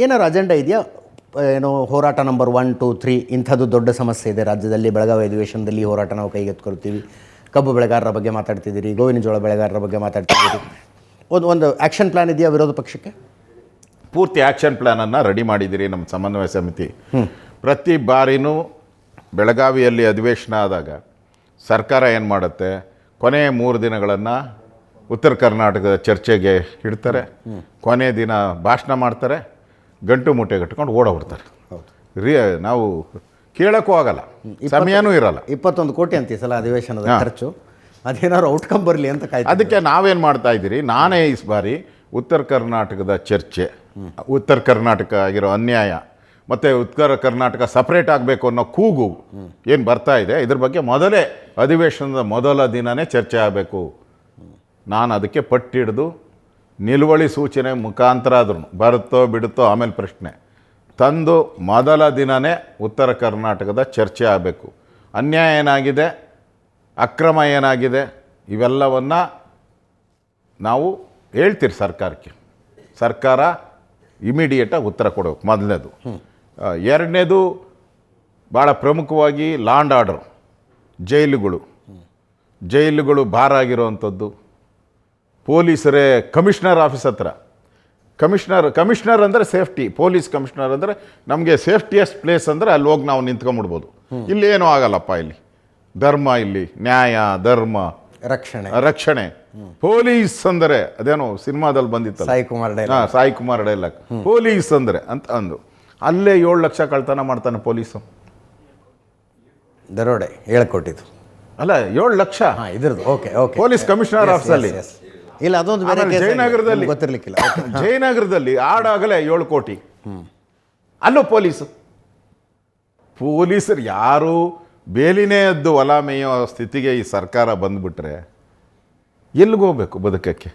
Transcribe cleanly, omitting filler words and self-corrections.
ಏನಾದ್ರು ಅಜೆಂಡಾ ಇದೆಯಾ? ಏನೋ ಹೋರಾಟ ನಂಬರ್ 1, 2, 3 ಇಂಥದ್ದು ದೊಡ್ಡ ಸಮಸ್ಯೆ ಇದೆ ರಾಜ್ಯದಲ್ಲಿ, ಬೆಳಗಾವಿ ಅಧಿವೇಶನದಲ್ಲಿ ಹೋರಾಟ ನಾವು ಕೈಗೆತ್ಕೊಳ್ತೀವಿ, ಕಬ್ಬು ಬೆಳೆಗಾರರ ಬಗ್ಗೆ ಮಾತಾಡ್ತಿದ್ದೀರಿ, ಗೋವಿನ ಜೋಳ ಬೆಳೆಗಾರರ ಬಗ್ಗೆ ಮಾತಾಡ್ತಿದ್ದೀರಿ, ಒಂದು ಆ್ಯಕ್ಷನ್ ಪ್ಲ್ಯಾನ್ ಇದೆಯಾ ವಿರೋಧ ಪಕ್ಷಕ್ಕೆ? ಪೂರ್ತಿ ಆ್ಯಕ್ಷನ್ ಪ್ಲ್ಯಾನನ್ನು ರೆಡಿ ಮಾಡಿದ್ದೀರಿ ನಮ್ಮ ಸಮನ್ವಯ ಸಮಿತಿ. ಪ್ರತಿ ಬಾರಿನೂ ಬೆಳಗಾವಿಯಲ್ಲಿ ಅಧಿವೇಶನ ಆದಾಗ ಸರ್ಕಾರ ಏನು ಮಾಡುತ್ತೆ, ಕೊನೆಯ 3 ದಿನಗಳನ್ನು ಉತ್ತರ ಕರ್ನಾಟಕದ ಚರ್ಚೆಗೆ ಇಡ್ತಾರೆ, ಕೊನೆಯ ದಿನ ಭಾಷಣ ಮಾಡ್ತಾರೆ, ಗಂಟು ಮುಟ್ಟೆ ಕಟ್ಕೊಂಡು ಓಡೋಗ್ಬಿಡ್ತಾರೆ. ನಾವು ಕೇಳೋಕ್ಕೂ ಆಗಲ್ಲ, ಸಮಯನೂ ಇರಲ್ಲ. 21 ಕೋಟಿ ಅಂತ ಈ ಸಲ ಅಧಿವೇಶನದ ಖರ್ಚು, ಅದೇನಾದ್ರು ಔಟ್ಕಮ್ ಬರಲಿ ಅಂತ ಕಾಯ್ತು. ಅದಕ್ಕೆ ನಾವೇನು ಮಾಡ್ತಾ ಇದ್ದೀರಿ, ನಾನೇ ಈ ಬಾರಿ ಉತ್ತರ ಕರ್ನಾಟಕದ ಚರ್ಚೆ, ಉತ್ತರ ಕರ್ನಾಟಕ ಆಗಿರೋ ಅನ್ಯಾಯ ಮತ್ತು ಉತ್ತರ ಕರ್ನಾಟಕ ಸಪ್ರೇಟ್ ಆಗಬೇಕು ಅನ್ನೋ ಕೂಗು ಏನು ಬರ್ತಾ ಇದೆ, ಇದ್ರ ಬಗ್ಗೆ ಮೊದಲೇ ಅಧಿವೇಶನದ ಮೊದಲ ದಿನವೇ ಚರ್ಚೆ ಆಗಬೇಕು. ನಾನು ಅದಕ್ಕೆ ಪಟ್ಟಿಡಿದು ನಿಲುವಳಿ ಸೂಚನೆ ಮುಖಾಂತರ ಆದ್ರೂ ಬರುತ್ತೋ ಬಿಡುತ್ತೋ ಆಮೇಲೆ ಪ್ರಶ್ನೆ ತಂದು ಮೊದಲ ದಿನವೇ ಉತ್ತರ ಕರ್ನಾಟಕದ ಚರ್ಚೆ ಆಗಬೇಕು. ಅನ್ಯಾಯ ಏನಾಗಿದೆ, ಅಕ್ರಮ ಏನಾಗಿದೆ, ಇವೆಲ್ಲವನ್ನು ನಾವು ಹೇಳ್ತೀರಿ ಸರ್ಕಾರಕ್ಕೆ. ಸರ್ಕಾರ ಇಮಿಡಿಯೇಟಾಗಿ ಉತ್ತರ ಕೊಡಬೇಕು ಮೊದಲನೇದು. ಎರಡನೇದು ಭಾಳ ಪ್ರಮುಖವಾಗಿ ಲಾಂಡ್ ಆರ್ಡರ್, ಜೈಲುಗಳು ಭಾರ ಆಗಿರೋವಂಥದ್ದು. ಪೊಲೀಸರೇ ಕಮಿಷನರ್ ಆಫೀಸ್ ಹತ್ರ, ಕಮಿಷನರ್ ಅಂದರೆ ಸೇಫ್ಟಿ, ಪೊಲೀಸ್ ಕಮಿಷನರ್ ಅಂದರೆ ನಮಗೆ ಸೇಫ್ಟಿಯೆಸ್ಟ್ ಪ್ಲೇಸ್ ಅಂದರೆ ಅಲ್ಲಿ ಹೋಗಿ ನಾವು ನಿಂತ್ಕೊಂಡ್ಬಿಡ್ಬೋದು. ಇಲ್ಲಿ ಏನೂ ಆಗಲ್ಲಪ್ಪ, ಇಲ್ಲಿ ಧರ್ಮ, ಇಲ್ಲಿ ನ್ಯಾಯ, ಧರ್ಮ, ರಕ್ಷಣೆ. ಪೊಲೀಸ್ ಅಂದರೆ ಅದೇನೋ ಸಿನಿಮಾದಲ್ಲಿ ಬಂದಿತ್ತು, ಸಾಯಿ ಕುಮಾರ್ ಡೈಲಾಗ್, ಪೊಲೀಸ್ ಅಂದರೆ ಅಂತ ಅಂದು ಅಲ್ಲೇ 7 ಲಕ್ಷ ಕಳ್ತನ ಮಾಡ್ತಾನೆ ಪೊಲೀಸು. ದರೋಡೆ ಹೇಳ್ಕೊಟ್ಟಿದ್ದು ಅಲ್ಲ, 7 ಲಕ್ಷ ಇದ್ರದ್ದು. ಓಕೆ, ಪೊಲೀಸ್ ಕಮಿಷನರ್ ಆಫೀಸಲ್ಲಿ. ಇಲ್ಲ, ಅದೊಂದು ಜಯನಗರದಲ್ಲಿ ಗೊತ್ತಿರ್ಲಿಕ್ಕಿಲ್ಲ. ಜಯನಗರದಲ್ಲಿ ಆಡಾಗಲೇ 7 ಕೋಟಿ. ಅಲ್ಲೂ ಪೊಲೀಸರು ಯಾರು ಬೇಲಿನೇ ಎದ್ದು ಹೊಲ ಮೇಯೋ ಸ್ಥಿತಿಗೆ ಈ ಸರ್ಕಾರ ಬಂದುಬಿಟ್ರೆ ಎಲ್ಲಿಗೋಗ್ಬೇಕು ಬದುಕಕ್ಕೆ?